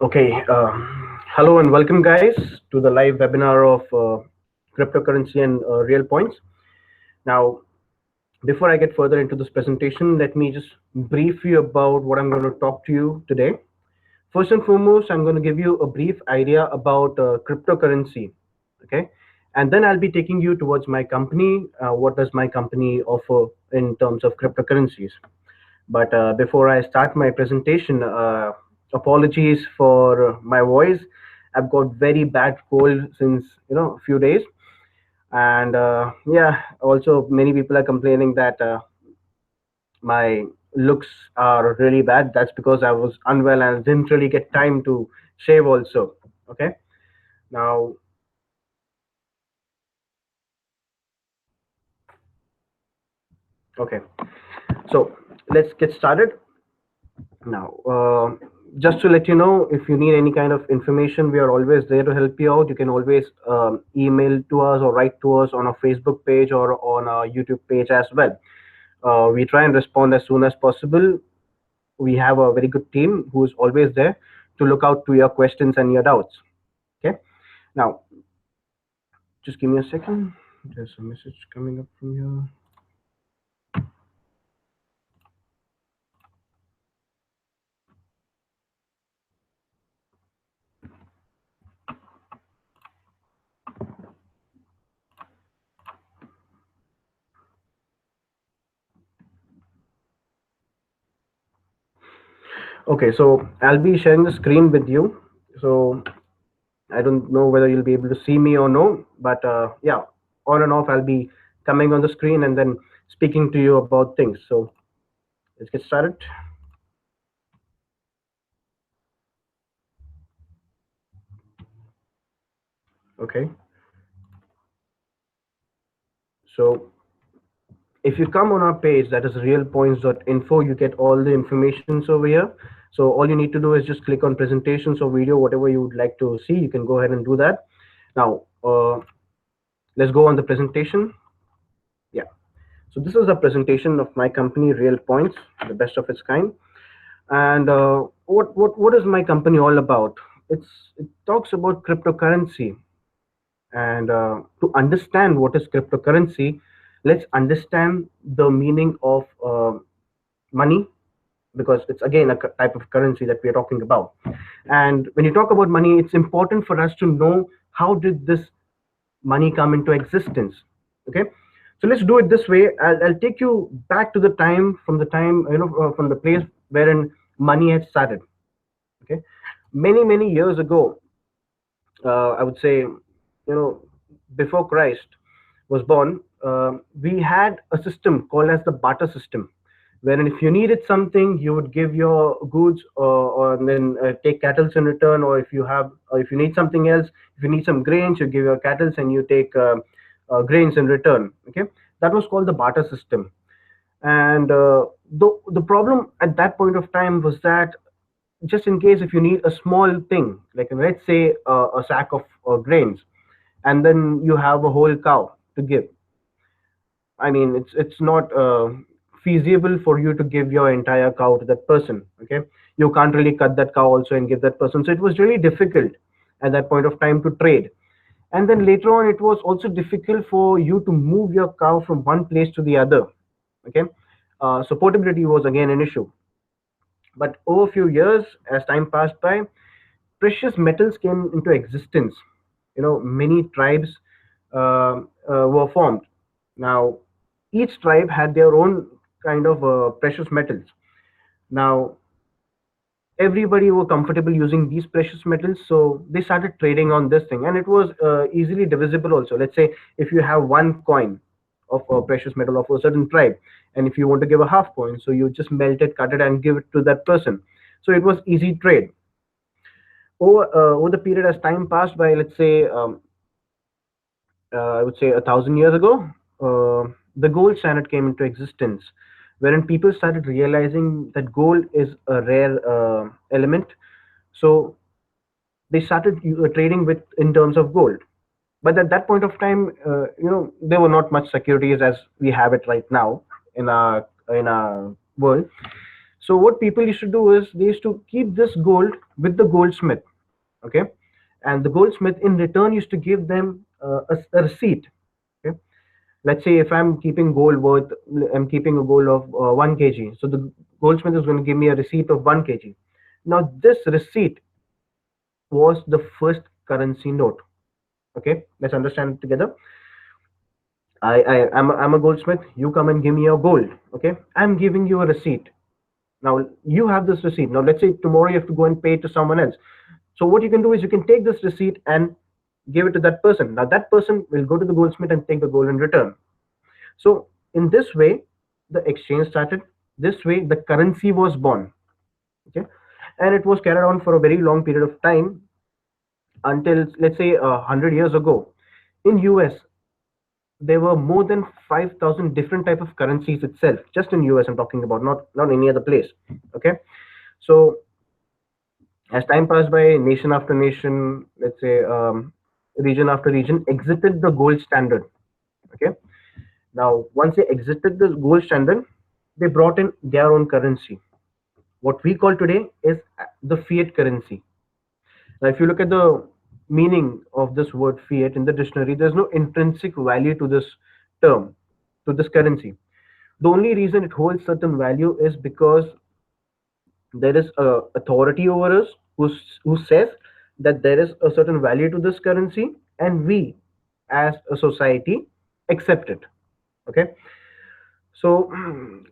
Okay, hello and welcome, guys, to the live webinar of cryptocurrency and real points. Now, before I get further into this presentation, let me just brief you about what I'm going to talk to you today. First and foremost, I'm going to give you a brief idea about cryptocurrency, okay? And then I'll be taking you towards my company. What does my company offer in terms of cryptocurrencies? But before I start my presentation, apologies for my voice. I've got very bad cold since a few days, and yeah, also many people are complaining that my looks are really bad. That's because I was unwell and didn't really get time to shave. Also, okay. Now, okay. So let's get started. Now, just to let you know, if you need any kind of information, we are always there to help you out. You can always email to us or write to us on our Facebook page or on our YouTube page as well. We try and respond as soon as possible. We have a very good team who is always there to look out to your questions and your doubts. Okay. Now, just give me a second. There's a message coming up from here. Okay, so I'll be sharing the screen with you. So I don't know whether you'll be able to see me or no, but yeah, on and off, I'll be coming on the screen and then speaking to you about things. So let's get started. Okay. So if you come on our page, that is realpoints.info, you get all the informations over here. So all you need to do is just click on presentations or video, whatever you would like to see, you can go ahead and do that. Now, let's go on the presentation. Yeah. So this is a presentation of my company, RealPoints, the best of its kind. And what is my company all about? It talks about cryptocurrency. And to understand what is cryptocurrency, let's understand the meaning of money, because it's again a type of currency that we are talking about. And when you talk about money, it's important for us to know how did this money come into existence. Okay, so let's do it this way. I'll take you back to the time, from the time, from the place wherein money had started. Okay, many years ago, I would say, before Christ was born, we had a system called as the barter system, wherein if you needed something, you would give your goods, or then take cattle in return, or if you need something else, if you need some grains, you give your cattle and you take grains in return. Okay, that was called the barter system. And the problem at that point of time was that, just in case if you need a small thing, like let's say a sack of grains, and then you have a whole cow to give. I mean, it's not feasible for you to give your entire cow to that person. Okay, you can't really cut that cow also and give that person. So it was really difficult at that point of time to trade. And then later on, it was also difficult for you to move your cow from one place to the other. Okay, so portability was again an issue. But over a few years, as time passed by, precious metals came into existence. Many tribes were formed. Now, each tribe had their own kind of precious metals. Now, everybody were comfortable using these precious metals, so they started trading on this thing, and it was easily divisible also. Let's say if you have one coin of a precious metal of a certain tribe, and if you want to give a half coin, so you just melt it, cut it, and give it to that person. So it was easy trade. Over the period as time passed by, let's say, I would say 1,000 years ago, the gold standard came into existence, wherein people started realizing that gold is a rare element. So they started trading with in terms of gold. But at that point of time, there were not much securities as we have it right now in our world. So what people used to do is they used to keep this gold with the goldsmith, okay, and the goldsmith in return used to give them a receipt. Okay, let's say if I'm keeping a gold of 1 kg, so the goldsmith is going to give me a receipt of 1 kg. Now this receipt was the first currency note. Okay, let's understand it together. I'm a goldsmith. You come and give me your gold. Okay, I'm giving you a receipt. Now you have this receipt. Now let's say tomorrow you have to go and pay it to someone else. So what you can do is you can take this receipt and give it to that person. Now that person will go to the goldsmith and take the gold in return. So in this way, the exchange started. This way, the currency was born. Okay, and it was carried on for a very long period of time until, let's say, 100 years ago. In US, there were more than 5,000 different type of currencies itself. Just in US, I'm talking about, not any other place. Okay, so as time passed by, nation after nation, let's say, region after region, exited the gold standard. Okay, now once they exited the gold standard, they brought in their own currency. What we call today is the fiat currency. Now, if you look at the meaning of this word fiat in the dictionary, there's no intrinsic value to this term, to this currency. The only reason it holds certain value is because there is a authority over us who says that there is a certain value to this currency, and we as a society accept it. Okay, so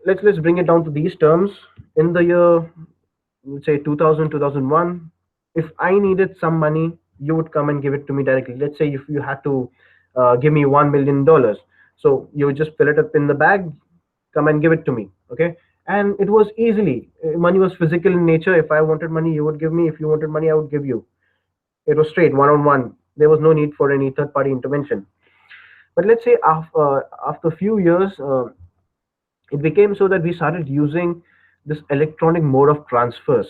let's bring it down to these terms. In the year, let's say 2000, 2001, if I needed some money, you would come and give it to me directly. Let's say if you had to give me $1 million, so you would just fill it up in the bag, come and give it to me. Okay, and it was easily, money was physical in nature. If I wanted money, you would give me. If you wanted money, I would give you. It was straight, one on one. There was no need for any third party intervention. But let's say after a few years, it became so that we started using this electronic mode of transfers.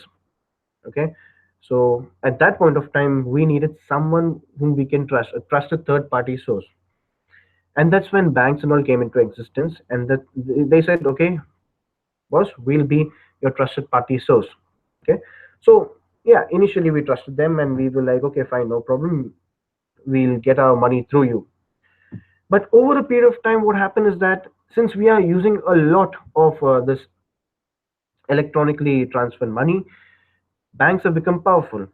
Okay, so at that point of time, we needed someone whom we can trust, a trusted third party source. And that's when banks and all came into existence, and that they said, okay, boss, we'll be your trusted party source. Okay, so yeah, initially we trusted them and we were like, okay, fine, no problem, we'll get our money through you. But over a period of time, what happened is that since we are using a lot of this electronically transferred money, banks have become powerful.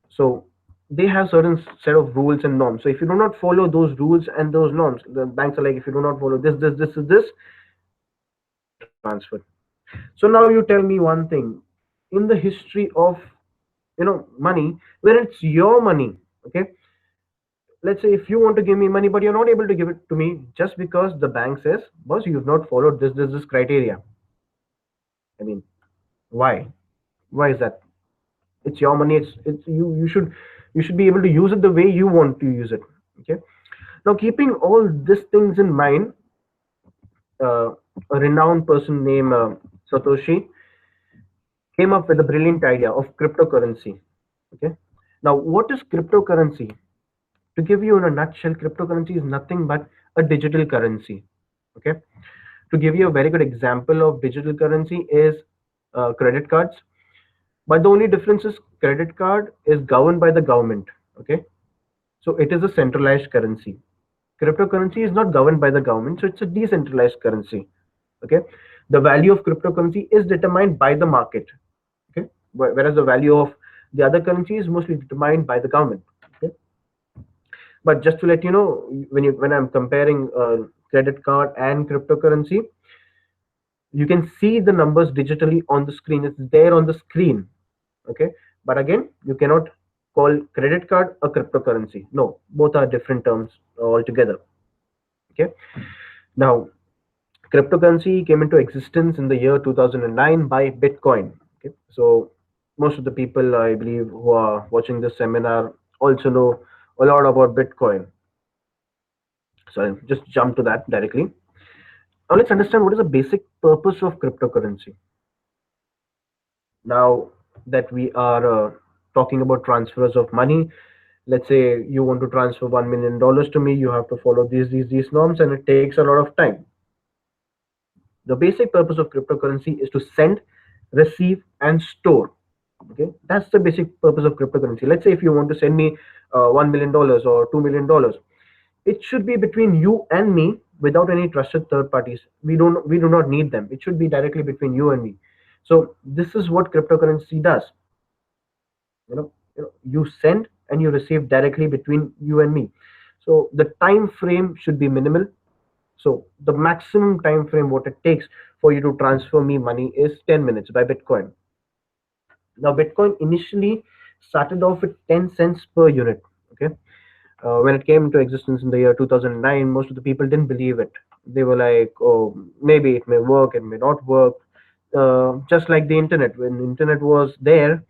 So they have certain set of rules and norms. So if you do not follow those rules and those norms, the banks are like, if you do not follow this, you cannot get transferred. So now you tell me one thing. In the history of money, where it's your money, okay, let's say if you want to give me money but you're not able to give it to me just because the bank says, boss, you've not followed this criteria. I mean, why is that? It's your money. It's you should be able to use it the way you want to use it. Okay, now keeping all these things in mind, a renowned person named Satoshi came up with a brilliant idea of cryptocurrency. Okay, now what is cryptocurrency? To give you in a nutshell, cryptocurrency is nothing but a digital currency. Okay, to give you a very good example of digital currency is credit cards. But the only difference is credit card is governed by the government. Okay, so it is a centralized currency. Cryptocurrency is not governed by the government, so it's a decentralized currency. Okay, the value of cryptocurrency is determined by the market. Okay, whereas the value of the other currency is mostly determined by the government. Okay, but just to let you know, when I'm comparing credit card and cryptocurrency, you can see the numbers digitally on the screen. It's there on the screen. Okay, but again, you cannot call credit card a cryptocurrency. No, both are different terms altogether. Okay, now cryptocurrency came into existence in the year 2009 by Bitcoin. Okay, so most of the people, I believe, who are watching this seminar also know a lot about Bitcoin. So I'll just jump to that directly. Now let's understand what is the basic purpose of cryptocurrency. Now that we are talking about transfers of money, let's say you want to transfer $1 million to me, you have to follow these norms, and it takes a lot of time. The basic purpose of cryptocurrency is to send receive, and store. Okay, that's the basic purpose of cryptocurrency. Let's say if you want to send me $1 million or $2 million, it should be between you and me without any trusted third parties. We do not need them. It should be directly between you and me. So this is what cryptocurrency does. You send and you receive directly between you and me. So the time frame should be minimal. So the maximum time frame what it takes for you to transfer me money is 10 minutes by Bitcoin. Now Bitcoin initially started off with 10 cents per unit. Okay, when it came into existence in the year 2009, most of the people didn't believe it. They were like, oh, maybe it may work, it may not work. Just like the internet, when the internet was there,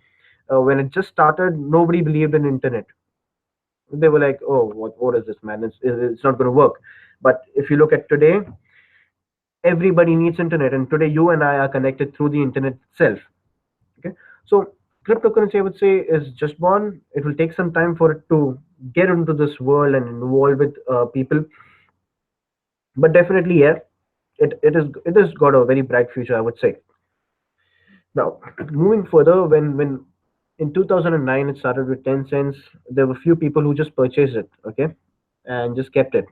when it just started, nobody believed in internet. They were like, oh, what is this, man? It's not going to work. But if you look at today, everybody needs internet, and today you and I are connected through the internet itself. Okay, so cryptocurrency, I would say, is just born. It will take some time for it to get into this world and involve with people, but definitely, yeah, it has got a very bright future, I would say. Now, moving further, when in 2009 it started with 10 cents, there were few people who just purchased it, okay, and just kept it.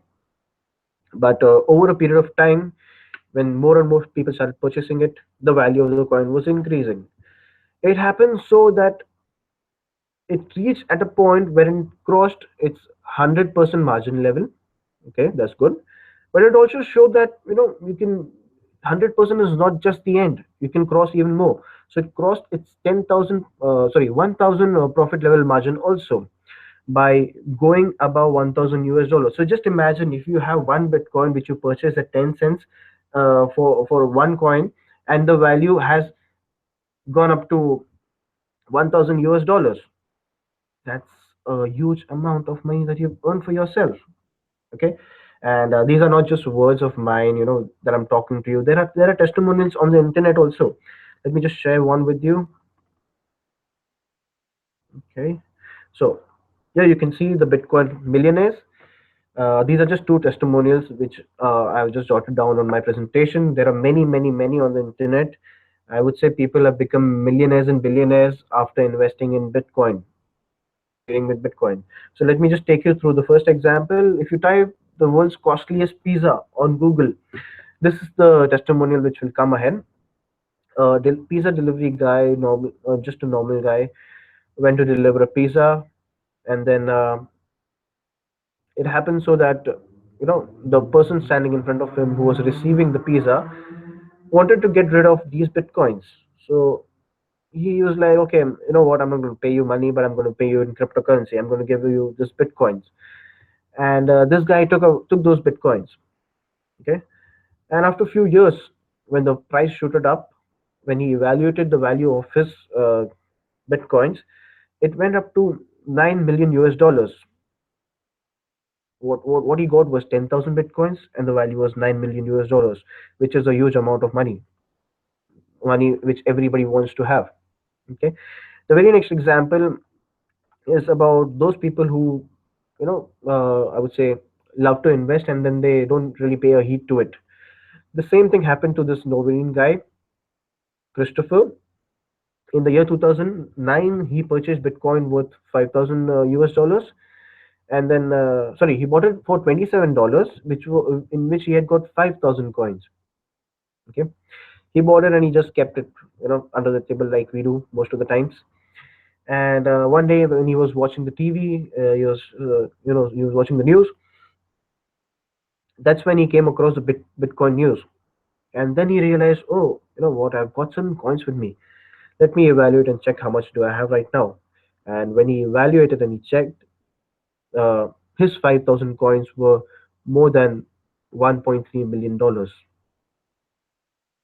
But over a period of time, when more and more people started purchasing it, the value of the coin was increasing. It happened so that it reached at a point where it crossed its 100% margin level. Okay, that's good. But it also showed that you can 100% is not just the end. You can cross even more. So it crossed its 10,000, sorry, 1,000 profit level margin also by going above 1,000 US dollars. So just imagine if you have one Bitcoin which you purchase at 10 cents for one coin, and the value has gone up to 1,000 US dollars. That's a huge amount of money that you've earned for yourself. Okay, and these are not just words of mine, that I'm talking to you. There are testimonials on the internet also. Let me just share one with you. Okay, so yeah, you can see the Bitcoin millionaires. These are just two testimonials which I've just jotted down on my presentation. There are many, many, many on the internet. I would say people have become millionaires and billionaires after investing in Bitcoin, trading with Bitcoin. So let me just take you through the first example. If you type the world's costliest pizza on Google, this is the testimonial which will come ahead. Pizza delivery guy, normal, just a normal guy, went to deliver a pizza, and then it happened so that the person standing in front of him who was receiving the pizza wanted to get rid of these bitcoins. So he was like, okay, you know what? I'm not going to pay you money, but I'm going to pay you in cryptocurrency. I'm going to give you this bitcoins. And this guy took those bitcoins. Okay, and after a few years, when the price shooted up, when he evaluated the value of his bitcoins, it went up to 9 million US dollars. What he got was 10,000 bitcoins, and the value was 9 million US dollars, which is a huge amount of money which everybody wants to have. Okay, the very next example is about those people who, I would say, love to invest and then they don't really pay a heed to it. The same thing happened to this Norwegian guy, Christopher. In the year 2009, he purchased Bitcoin worth 5,000 US dollars, and then sorry, he bought it for $27, in which he had got 5,000 coins. Okay, he bought it and he just kept it, under the table like we do most of the times. And one day when he was watching the TV, he was watching the news. That's when he came across the Bitcoin news, and then he realized, oh, you know what? I've got some coins with me. Let me evaluate and check how much do I have right now. And when he evaluated and he checked, his 5,000 coins were more than $1.3 million.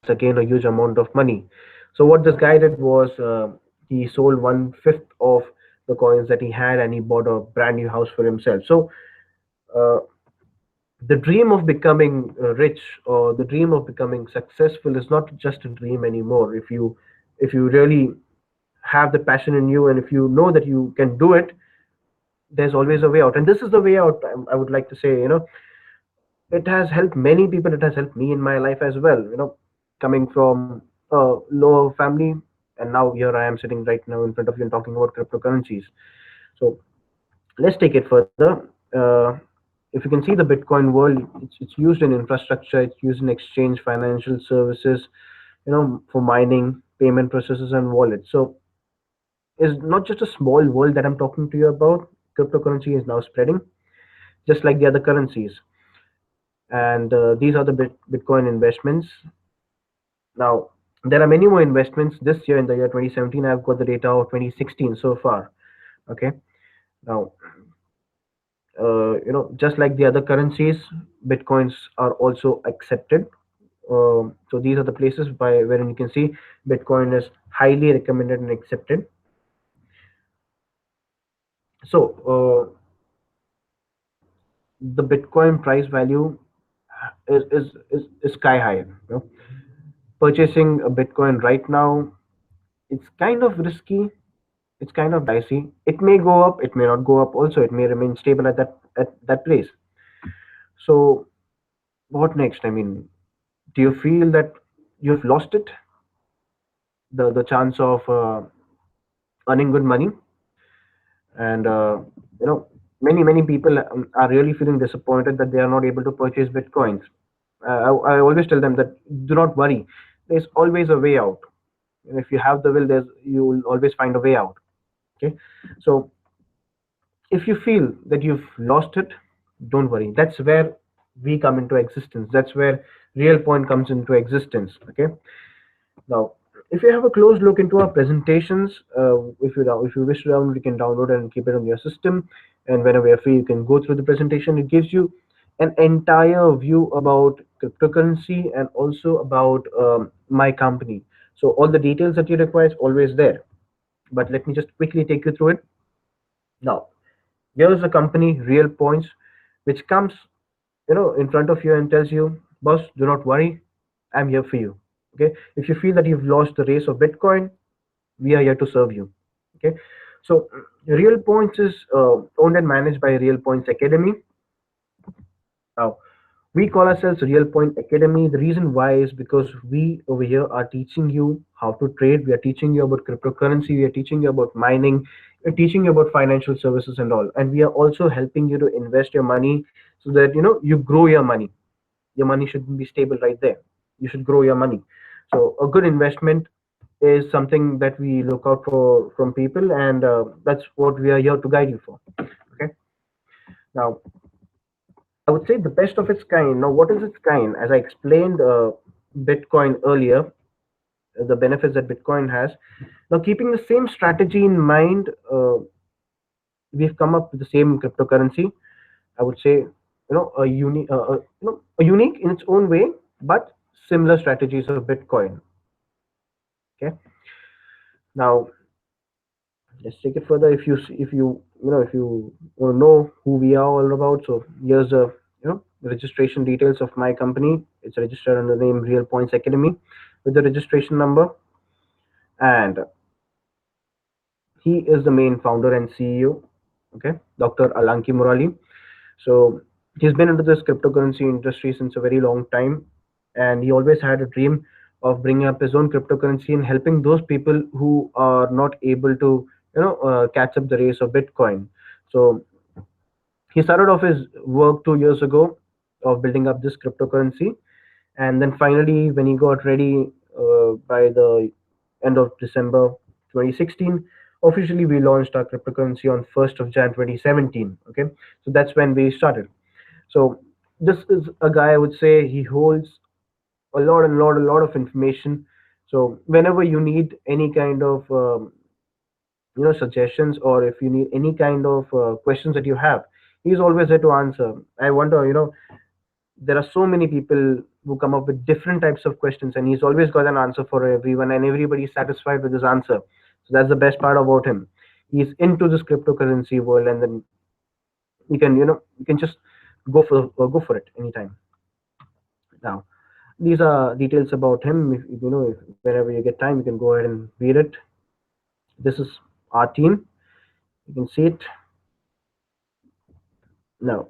That's again a huge amount of money. So what this guy did was he sold 1/5 of the coins that he had and he bought a brand new house for himself. So uh, the dream of becoming rich or the dream of becoming successful is not just a dream anymore. If you really have the passion in you and if you know that you can do it, there's always a way out, and this is the way out. I would like to say, it has helped many people. It has helped me in my life as well. Coming from lower family, and now here I am sitting right now in front of you and talking about cryptocurrencies. So let's take it further. If you can see the Bitcoin world, it's used in infrastructure, it's used in exchange, financial services, for mining, payment processes, and wallets. So it's not just a small world that I'm talking to you about. Cryptocurrency is now spreading, just like the other currencies. And these are the Bitcoin investments. Now, there are many more investments this year in the year 2017. I've got the data of 2016 so far. Okay. Now, just like the other currencies, Bitcoins are also accepted. So these are the places by wherein you can see Bitcoin is highly recommended and accepted. So the Bitcoin price value is sky high. Purchasing a Bitcoin right now, it's kind of risky. It's kind of dicey. It may go up, it may not go up. Also, it may remain stable at that place. So what next? I mean, do you feel that you've lost it, the chance of earning good money? And you know many people are really feeling disappointed that they are not able to purchase Bitcoins. I always tell them that do not worry, there's always a way out. And if you have the will, there's you will always find a way out. Okay. So if you feel that you've lost it, don't worry, that's where we come into existence. That's where Real Point comes into existence. Okay. Now, if you have a close look into our presentations, if you wish to download, you can download and keep it on your system. And whenever you're free, you can go through the presentation. It gives you an entire view about cryptocurrency and also about my company. So all the details that you require is always there. But let me just quickly take you through it. Now, here's a company, Real Points, which comes in front of you and tells you, boss, do not worry, I'm here for you. Okay. If you feel that you've lost the race of Bitcoin, we are here to serve you. Okay. So Real Points is owned and managed by Real Points Academy. Now, we call ourselves Real Point Academy. The reason why is because we over here are teaching you how to trade. We are teaching you about cryptocurrency. We are teaching you about mining. We're teaching you about financial services and all. And we are also helping you to invest your money so that you grow your money. Your money shouldn't be stable right there. You should grow your money. So a good investment is something that we look out for from people, and that's what we are here to guide you for. Okay. Now, I would say the best of its kind. Now, what is its kind? As I explained Bitcoin earlier, the benefits that Bitcoin has. Now, keeping the same strategy in mind, we've come up with the same cryptocurrency. I would say, a unique in its own way, but similar strategies of Bitcoin. Okay. Now, let's take it further. If you want to know who we are all about, so here's the registration details of my company. It's registered under the name Real Points Academy with the registration number, and he is the main founder and CEO. Okay, Dr. Alanki Murali. So he's been into this cryptocurrency industry since a very long time, and he always had a dream of bringing up his own cryptocurrency and helping those people who are not able to, catch up the race of Bitcoin. So he started off his work 2 years ago of building up this cryptocurrency, and then finally, when he got ready by the end of December 2016, officially we launched our cryptocurrency on 1st of Jan 2017. Okay, so that's when we started. So this is a guy, I would say, he holds a lot of information. So whenever you need any kind of suggestions, or if you need any kind of questions that you have, he's always there to answer. I wonder, there are so many people who come up with different types of questions, and he's always got an answer for everyone, and everybody is satisfied with his answer. So that's the best part about him. He's into this cryptocurrency world, and then you can just go for it anytime. Now, these are details about him. If whenever you get time, you can go ahead and read it. This is our team. You can see it. Now,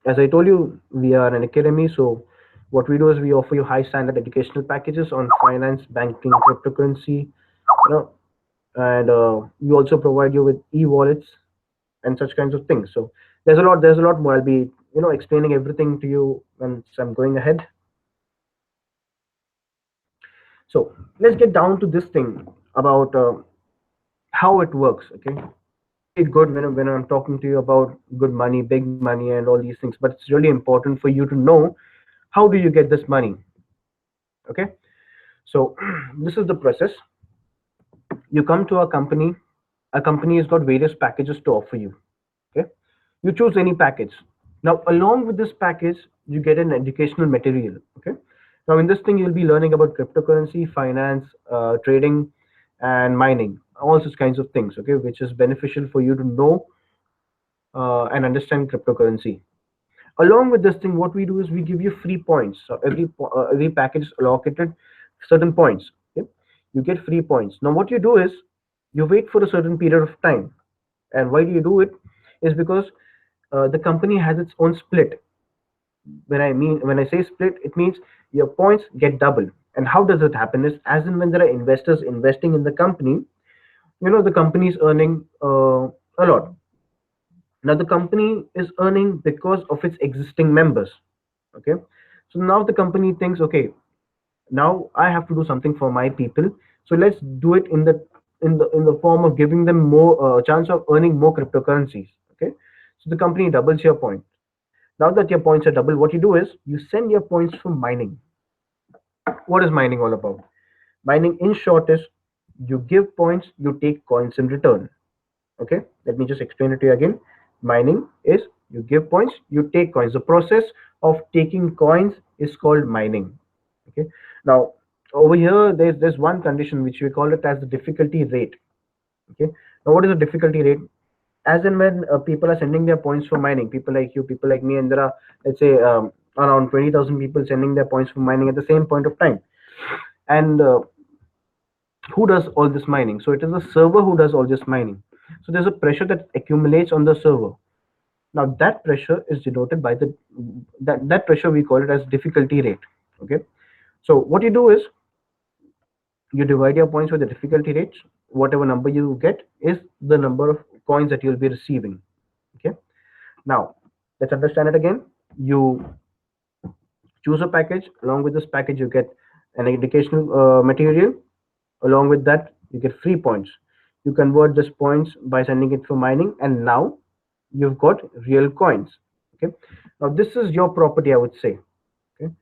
as I told you, we are an academy, so What we do is we offer you high standard educational packages on finance, banking, cryptocurrency, and we also provide you with e-wallets and such kinds of things. So there's a lot more. I'll be explaining everything to you once I'm going ahead. So let's get down to this thing about how it works. Okay, it's really good when I'm talking to you about good money, big money, and all these things. But it's really important for you to know how do you get this money. Okay, so this is the process. You come to a company. A company has got various packages to offer you. Okay, you choose any package. Now along with this package you get an educational material. Okay, now in this thing you'll be learning about cryptocurrency, finance, trading, and mining, all such kinds of things. Okay, which is beneficial for you to know and understand cryptocurrency. Along with this thing, what we do is we give you free points. So every package is allocated certain points. Okay, you get free points. Now what you do is you wait for a certain period of time. And why do you do it is because the company has its own split. When I say split, it means your points get double. And how does it happen is, as in when there are investors investing in the company, the company is earning a lot. Now the company is earning because of its existing members. Okay, so now the company thinks, okay, now I have to do something for my people, so let's do it in the form of giving them more chance of earning more cryptocurrencies. Okay, so the company doubles your point. Now that your points are double, what you do is you send your points for mining. What is mining all about? Mining, in short, is you give points, you take coins in return. Okay, let me just explain it to you again. Mining is you give points, you take coins. The process of taking coins is called mining. Okay, now over here there's one condition which we call it as the difficulty rate. Okay, now what is the difficulty rate? As and when people are sending their points for mining, people like you, people like me, and there are, let's say, around 20,000 people sending their points for mining at the same point of time. And who does all this mining? So it is the server who does all this mining. So there's a pressure that accumulates on the server. Now that pressure is denoted by that pressure, we call it as difficulty rate. Okay, so what you do is you divide your points with the difficulty rates. Whatever number you get is the number of coins that you'll be receiving. Okay, now let's understand it again. You choose a package. Along with this package you get an educational material. Along with that you get free points. You convert these points by sending it for mining, and now you've got real coins. Okay, now this is your property, I would say. Okay,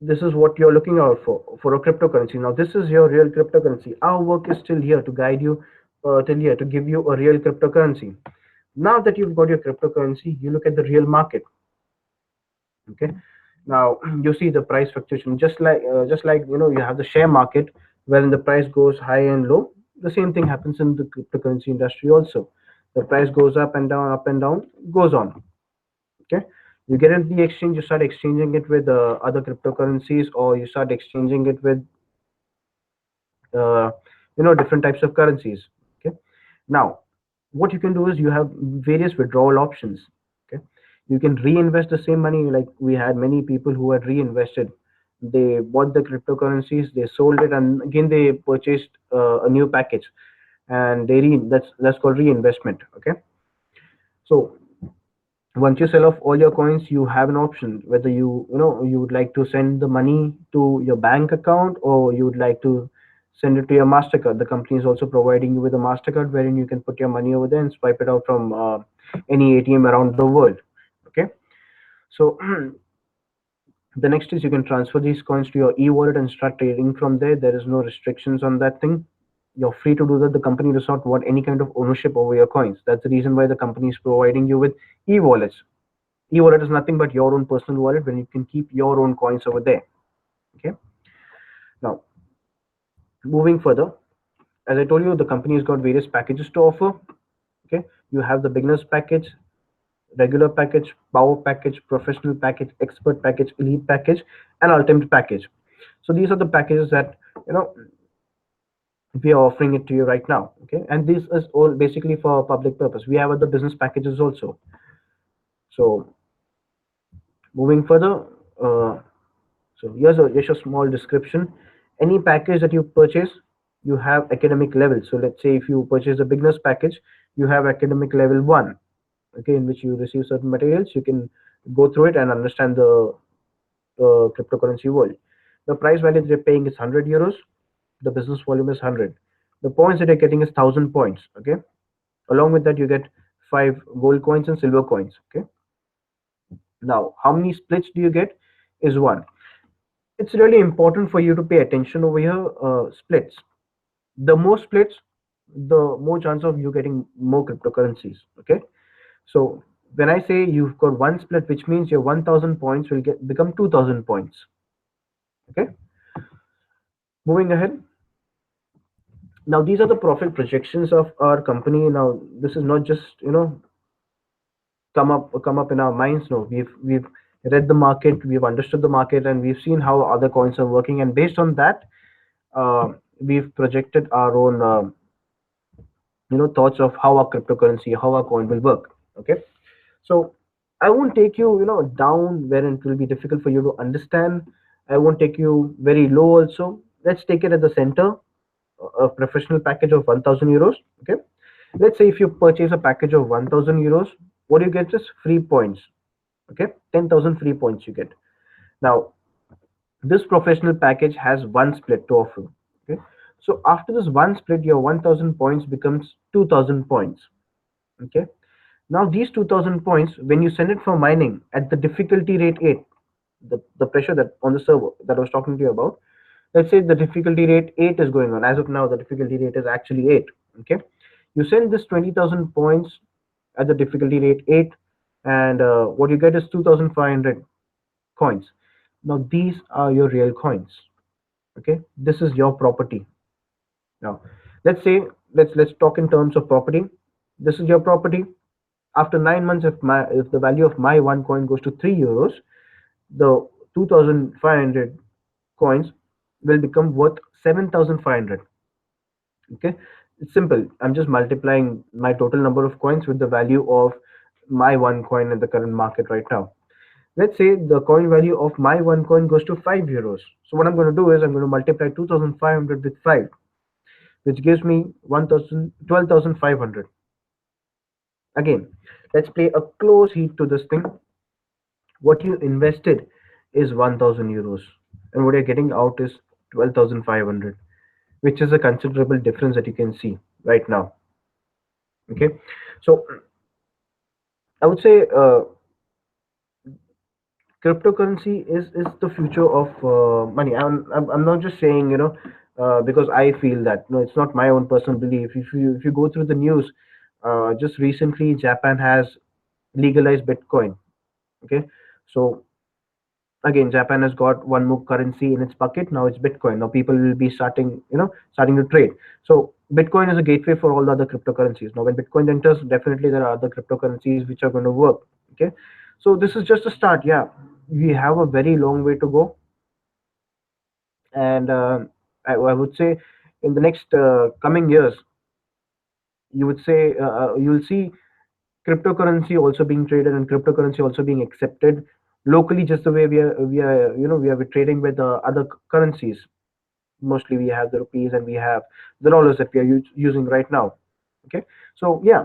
this is what you're looking out for a cryptocurrency. Now this is your real cryptocurrency. Our work is still here to guide you, till here to give you a real cryptocurrency. Now that you've got your cryptocurrency, you look at the real market. Okay, now you see the price fluctuation, just like you have the share market wherein the price goes high and low. The same thing happens in the cryptocurrency industry also. The price goes up and down, goes on. Okay, you get into the exchange, you start exchanging it with other cryptocurrencies, or you start exchanging it with uh, different types of currencies. Okay, now what you can do is you have various withdrawal options. Okay, you can reinvest the same money. Like we had many people who had reinvested. They bought the cryptocurrencies, they sold it, and again they purchased a new package, and that's called reinvestment. Okay, so once you sell off all your coins, you have an option whether you would like to send the money to your bank account, or you would like to send it to your Mastercard. The company is also providing you with a Mastercard wherein you can put your money over there and swipe it out from any ATM around the world. Okay, so the next is you can transfer these coins to your e-wallet and start trading from there. There is no restrictions on that thing. You're free to do that. The company does not want any kind of ownership over your coins. That's the reason why the company is providing you with e-wallets. E-wallet is nothing but your own personal wallet when you can keep your own coins over there. Okay, now moving further, as I told you, the company has got various packages to offer. Okay, you have the beginners package, regular package, power package, professional package, expert package, elite package, and ultimate package. So these are the packages that we are offering it to you right now. Okay, and this is all basically for public purpose. We have other business packages also. So moving further, uh, so here's a small description. Any package that you purchase, you have academic level. So let's say if you purchase a beginner's package, you have academic level 1, okay, in which you receive certain materials. You can go through it and understand the cryptocurrency world. The price value that you're paying is 100 euros. The business volume is 100. The points that you're getting is 1000 points. Okay. Along with that, you get 5 gold coins and silver coins. Okay. Now, how many splits do you get? Is one. It's really important for you to pay attention over here. Splits. The more splits, the more chance of you getting more cryptocurrencies. Okay. So when I say you've got one split, which means your 1000 points will get become 2000 points. Okay. Moving ahead. Now these are the profit projections of our company. Now this is not just come up in our minds. No, we've read the market, we've understood the market, and we've seen how other coins are working, and based on that, we've projected our own thoughts of how our cryptocurrency, how our coin will work. Okay, so I won't take you down where it will be difficult for you to understand. I won't take you very low also. Let's take it at the center, a professional package of 1000 euros. Okay, let's say if you purchase a package of 1000 euros, what you get is free points. Okay, 10,000 free points you get. Now this professional package has one split to offer. Okay, so after this one split, your 1000 points becomes 2000 points. Okay, now these 2000 points, when you send it for mining at the difficulty rate 8, the pressure that on the server that I was talking to you about, let's say the difficulty rate 8 is going on. As of now, the difficulty rate is actually 8. Okay, you send this 20,000 points at the difficulty rate 8, and what you get is 2500 coins. Now these are your real coins. Okay, this is your property. Now let's say, let's talk in terms of property. This is your property. After 9 months, if the value of my one coin goes to 3 euros, the 2500 coins will become worth 7500. Okay, it's simple. I'm just multiplying my total number of coins with the value of my one coin in the current market right now. Let's say the coin value of my one coin goes to 5 euros. So what I'm going to do is I'm going to multiply 2500 with 5, which gives me 1000 12,500. Again, let's play a close heat to this thing. What you invested is 1000 euros, and what you're getting out is 12,500, which is a considerable difference that you can see right now. Okay, so I would say cryptocurrency is the future of money. I'm not just saying because I feel that. No, it's not my own personal belief. If you go through the news, just recently Japan has legalized Bitcoin. Okay, so again, Japan has got one more currency in its bucket. Now it's Bitcoin. Now people will be starting to trade. So Bitcoin is a gateway for all the other cryptocurrencies. Now when Bitcoin enters, definitely there are other cryptocurrencies which are going to work. Okay, so this is just a start. Yeah, we have a very long way to go, and I would say in the next coming years, you will see cryptocurrency also being traded and cryptocurrency also being accepted locally, just the way we are trading with other currencies. Mostly we have the rupees and we have the dollars that we are using right now. Okay, so yeah,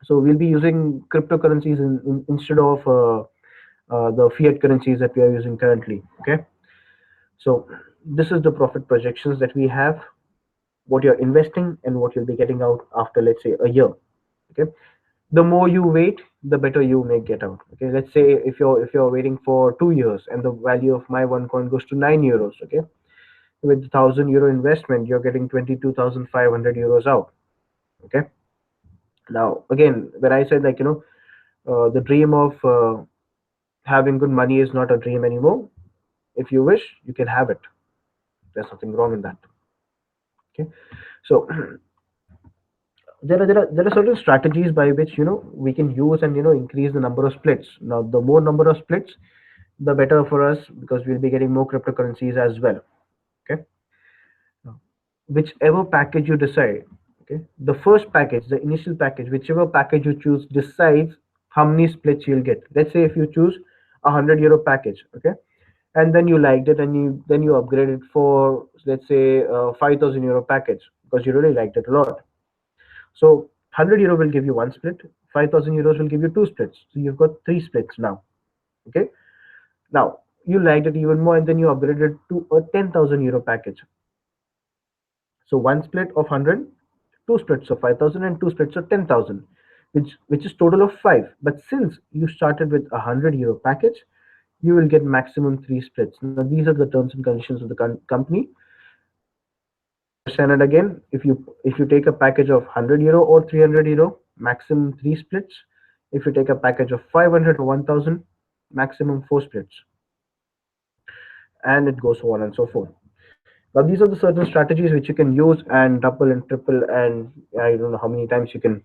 so we'll be using cryptocurrencies instead of the fiat currencies that we are using currently. Okay, so this is the profit projections that we have, what you're investing and what you'll be getting out after, let's say, a year. Okay, the more you wait, the better you may get out. Okay, let's say if you're waiting for 2 years and the value of my one coin goes to 9 euros. Okay, with €1,000 investment, you're getting 22,500 euros out. Okay, now again, when I said, like, the dream of having good money is not a dream anymore. If you wish, you can have it. There's nothing wrong in that. Okay, so there are certain strategies by which we can use and increase the number of splits. Now the more number of splits, the better for us, because we'll be getting more cryptocurrencies as well. Okay, now, whichever package you decide, okay, the first package, the initial package, whichever package you choose decides how many splits you'll get. Let's say if you choose €100 package. Okay, and then you liked it, and you upgraded for, let's say, €5,000 package because you really liked it a lot. So €100 will give you one split, €5,000 will give you two splits. So you've got three splits now. Okay, now you liked it even more, and then you upgraded to a €10,000 package. So one split of 100, two splits of 5,000, and two splits of 10,000, which is total of five. But since you started with €100 package, you will get maximum three splits. Now these are the terms and conditions of the company. To understand it again, if you take a package of €100 or €300, maximum three splits. If you take a package of 500 or 1,000, maximum four splits, and it goes so on and so forth. Now these are the certain strategies which you can use and double and triple, and I don't know how many times you can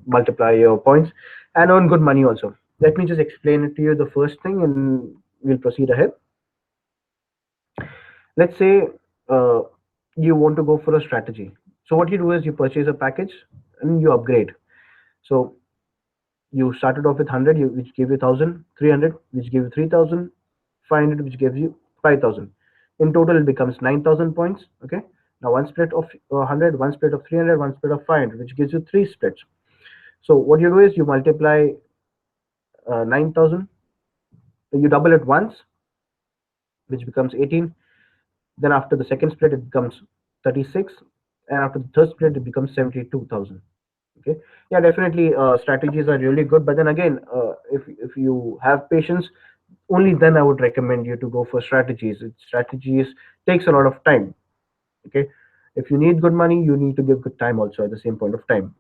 multiply your points and earn good money also. Let me just explain it to you, the first thing, and we'll proceed ahead. Let's say uh, you want to go for a strategy. So what you do is you purchase a package and you upgrade. So you started off with 100, which gave you 1,000, 300, which gave you 3,000, 500, which gives you 5,000. In total, it becomes 9,000 points. Okay. Now one split of 100, one split of 300, one split of 500, which gives you three splits. So what you do is you multiply 9,000, you double it once, which becomes 18. Then after the second split, it becomes 36, and after the third split, it becomes 72,000. Okay, yeah, definitely, strategies are really good, but then again, if you have patience, only then I would recommend you to go for strategies. Strategies takes a lot of time. Okay, if you need good money, you need to give good time also at the same point of time.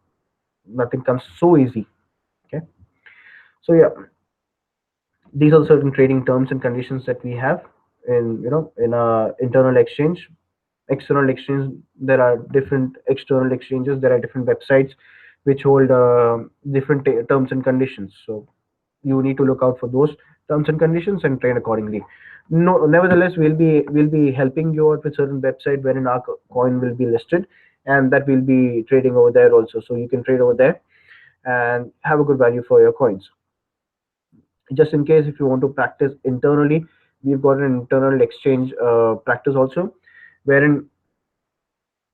Nothing comes so easy. Okay, so yeah, these are the certain trading terms and conditions that we have in, in a internal exchange. External exchange, there are different external exchanges, there are different websites which hold different terms and conditions. So you need to look out for those terms and conditions and trade accordingly. No, nevertheless, we'll be helping you out with certain website wherein our coin will be listed, and that will be trading over there also. So you can trade over there and have a good value for your coins. Just in case if you want to practice internally, we've got an internal exchange practice also, wherein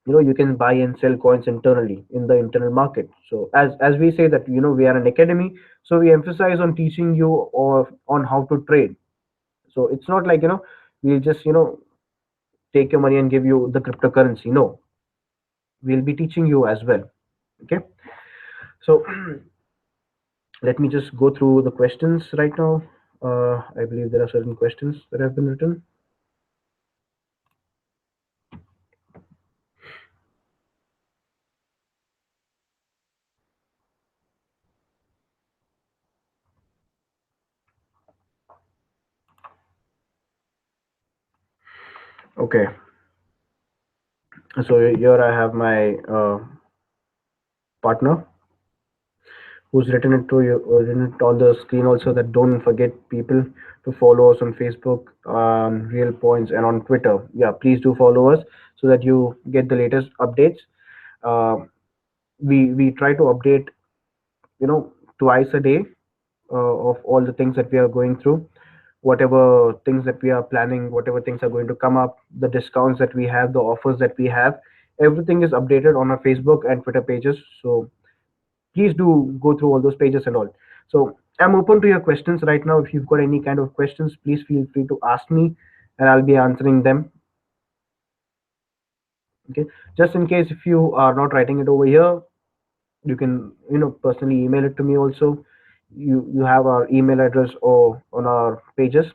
you can buy and sell coins internally in the internal market. So as we say that we are an academy, so we emphasize on teaching you or on how to trade. So it's not like we'll just take your money and give you the cryptocurrency. No, we'll be teaching you as well. Okay, so let me just go through the questions right now. I believe there are certain questions that have been written. Okay, so here I have my partner who's written it to you, written it on the screen also, that don't forget people to follow us on Facebook, on Real Points, and on Twitter. Yeah, please do follow us so that you get the latest updates. Uh, we try to update, twice a day, of all the things that we are going through, whatever things that we are planning, whatever things are going to come up, the discounts that we have, the offers that we have. Everything is updated on our Facebook and Twitter pages. So please do go through all those pages and all. So I'm open to your questions right now. If you've got any kind of questions, please feel free to ask me, and I'll be answering them. Okay, just in case if you are not writing it over here, you can personally email it to me also. You have our email address or on our pages.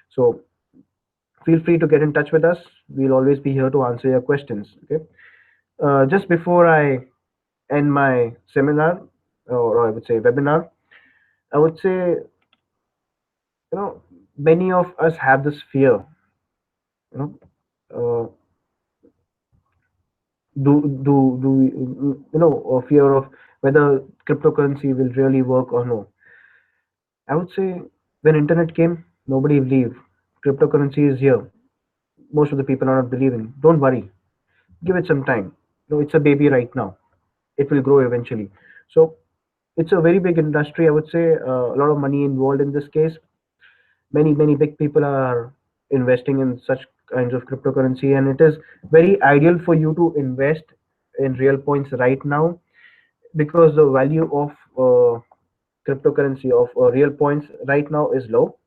So feel free to get in touch with us. We'll always be here to answer your questions. Okay, just before I end my seminar, or I would say webinar, I would say, many of us have this fear, you know uh, do we, a fear of whether cryptocurrency will really work or no. I would say, when internet came, nobody believed cryptocurrency is here. Most of the people are not believing. Don't worry, give it some time. It's a baby right now. It will grow eventually. So it's a very big industry, I would say. A lot of money involved in this case. Many big people are investing in such kinds of cryptocurrency, and it is very ideal for you to invest in real points right now, because the value of cryptocurrency of real points right now is low.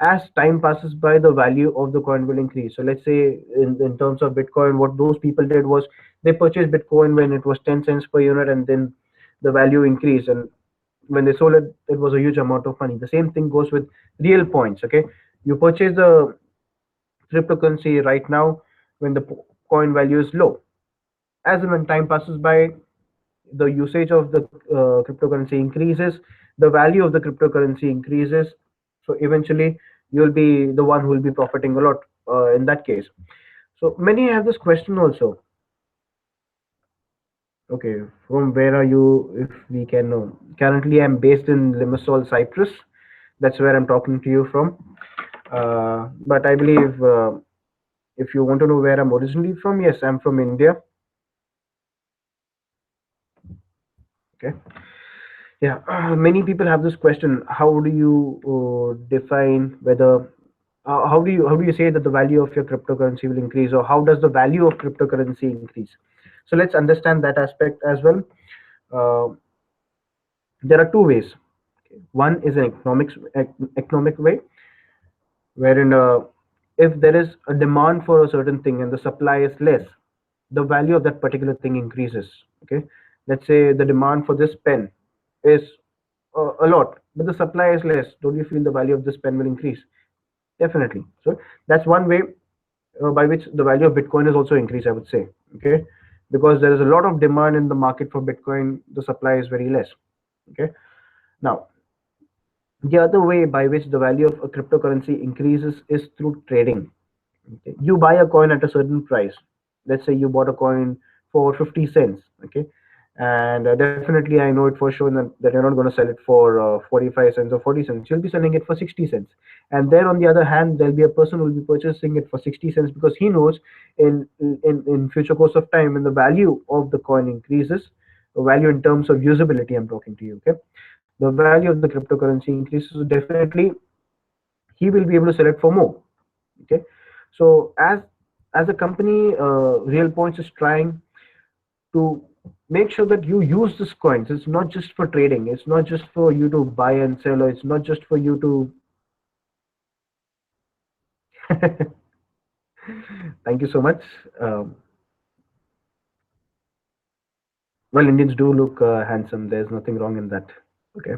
As time passes by, the value of the coin will increase. So let's say in terms of Bitcoin, what those people did was they purchased Bitcoin when it was 10 cents per unit, and then the value increased. And when they sold it, it was a huge amount of money. The same thing goes with real points. Okay, you purchase the cryptocurrency right now when the coin value is low. As and when time passes by, the usage of the cryptocurrency increases, the value of the cryptocurrency increases. So eventually, you'll be the one who will be profiting a lot in that case. So many have this question also. Okay, from where are you, if we can know? Currently, I'm based in Limassol, Cyprus. That's where I'm talking to you from. But I believe if you want to know where I'm originally from, yes, I'm from India. Okay. Yeah, many people have this question. How do you define whether how do you say that the value of your cryptocurrency will increase, or how does the value of cryptocurrency increase? So let's understand that aspect as well. Uh, there are two ways. One is an economic way, wherein if there is a demand for a certain thing and the supply is less, the value of that particular thing increases. Okay, let's say the demand for this pen is a lot, but the supply is less. Don't you feel the value of this pen will increase? Definitely. So that's one way by which the value of Bitcoin is also increased, I would say. Okay, because there is a lot of demand in the market for Bitcoin, the supply is very less. Okay, now the other way by which the value of a cryptocurrency increases is through trading. Okay, you buy a coin at a certain price. Let's say you bought a coin for 50 cents. Okay, and definitely I know it for sure that you're not going to sell it for 45 cents or 40 cents. You'll be selling it for 60 cents. And then on the other hand, there'll be a person who will be purchasing it for 60 cents, because he knows in future course of time, when the value of the coin increases, the value in terms of usability, I'm talking to you. Okay, the value of the cryptocurrency increases, so definitely he will be able to sell it for more. Okay, so as a company, real points is trying to make sure that you use this coins. It's not just for trading, it's not just for you to buy and sell, or it's not just for you to thank you so much. um, well, Indians do look handsome, there's nothing wrong in that. Okay,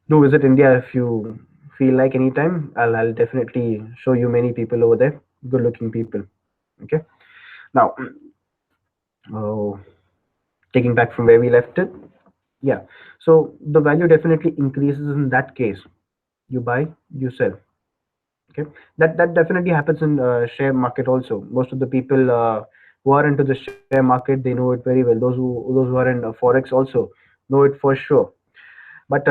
do visit India if you feel like. Anytime, I'll definitely show you many people over there, good looking people. Okay, now uh, taking back from where we left it. Yeah, so the value definitely increases in that case. You buy, you sell. Okay, that definitely happens in share market also. Most of the people who are into the share market, they know it very well. Those who are in forex also know it for sure. But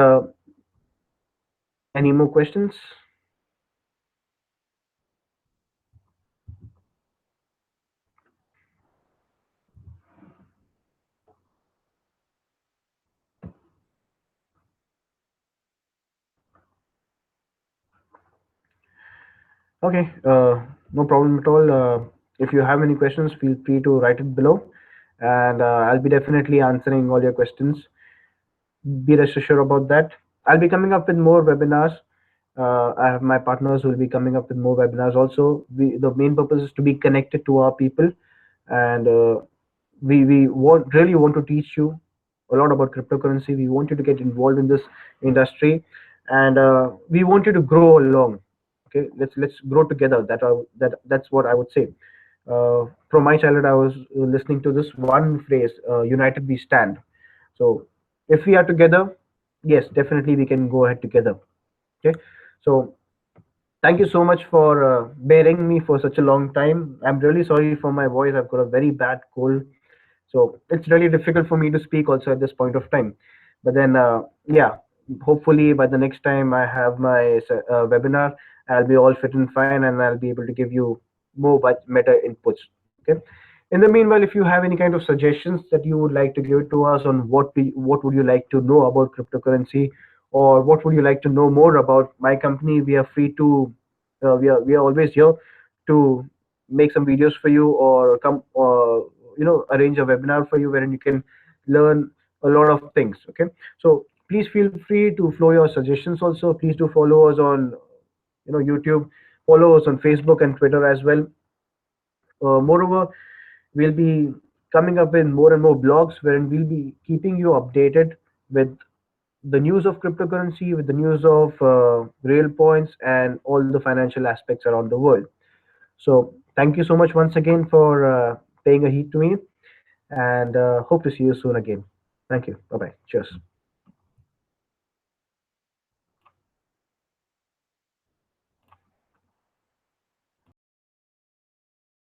any more questions? Okay, no problem at all. If you have any questions, feel free to write it below, and I'll be definitely answering all your questions. Be rest assured about that. I'll be coming up with more webinars. I have my partners who will be coming up with more webinars also. The main purpose is to be connected to our people, and we really want to teach you a lot about cryptocurrency. We want you to get involved in this industry, and we want you to grow along. Okay, let's grow together. That's what I would say. From my childhood, I was listening to this one phrase: "United we stand." So if we are together, yes, definitely we can go ahead together. Okay, so thank you so much for bearing me for such a long time. I'm really sorry for my voice. I've got a very bad cold, so it's really difficult for me to speak also at this point of time. But then, yeah, hopefully by the next time I have my webinar, I'll be all fit and fine, and I'll be able to give you more better inputs. Okay. In the meanwhile, if you have any kind of suggestions that you would like to give to us on what would you like to know about cryptocurrency, or what would you like to know more about my company, we are free to we are always here to make some videos for you, or come arrange a webinar for you wherein you can learn a lot of things. Okay, so please feel free to flow your suggestions. Also, please do follow us on YouTube, follow us on Facebook and Twitter as well. Moreover, we'll be coming up with more and more blogs wherein we'll be keeping you updated with the news of cryptocurrency, with the news of real points, and all the financial aspects around the world. So thank you so much once again for paying a heed to me, and hope to see you soon again. Thank you. Bye bye. Cheers.